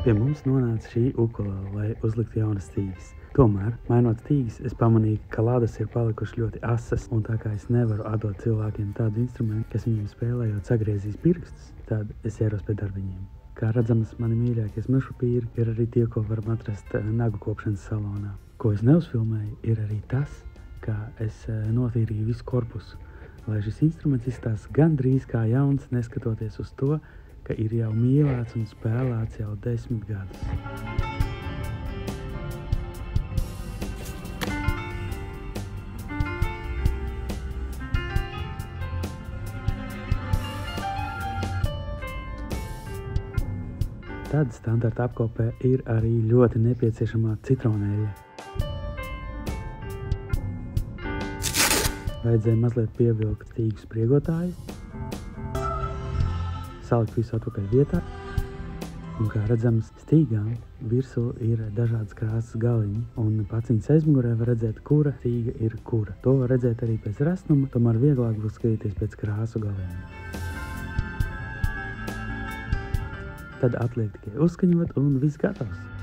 Pie mums nonāca šī ukulele, lai uzliktu jaunas stīgas. Tomēr, mainot stīgas, es pamanīju, ka ladas ir palikušas ļoti asas, un tā kā es nevaru atdot cilvēkiem tādu instrumentu, kas viņiem spēlējot sagriezīs pirkstus, tad es ķeros pie darbiņiem. Kā redzams, mani mīļākie smilšpapīri ir arī tie, ko varam atrast nagu kopšanas salonā. Ko es neuzfilmēju, ir arī tas, kā es notīrīju visu korpusu, lai šis instruments izstāsta gandrīz kā jauns, neskatoties uz to, ka ir jau mīlēts un spēlēts jau 10 gadus. Tad standarta apkopē ir arī ļoti nepieciešamā citronēļa. Vajadzēja mazliet pievilkt stīgu spriegotāju, salikt visu atpakaļ vietā, un kā redzams, stīgām virsū ir dažādas krāsas galiņi, un paciņas aizmugurē var redzēt, kura stīga ir kura. To var redzēt arī pēc resnuma, tomēr vieglāk būs skatīties pēc krāsu galiem. Tad atliek tikai uzskaņot, un viss gatavs.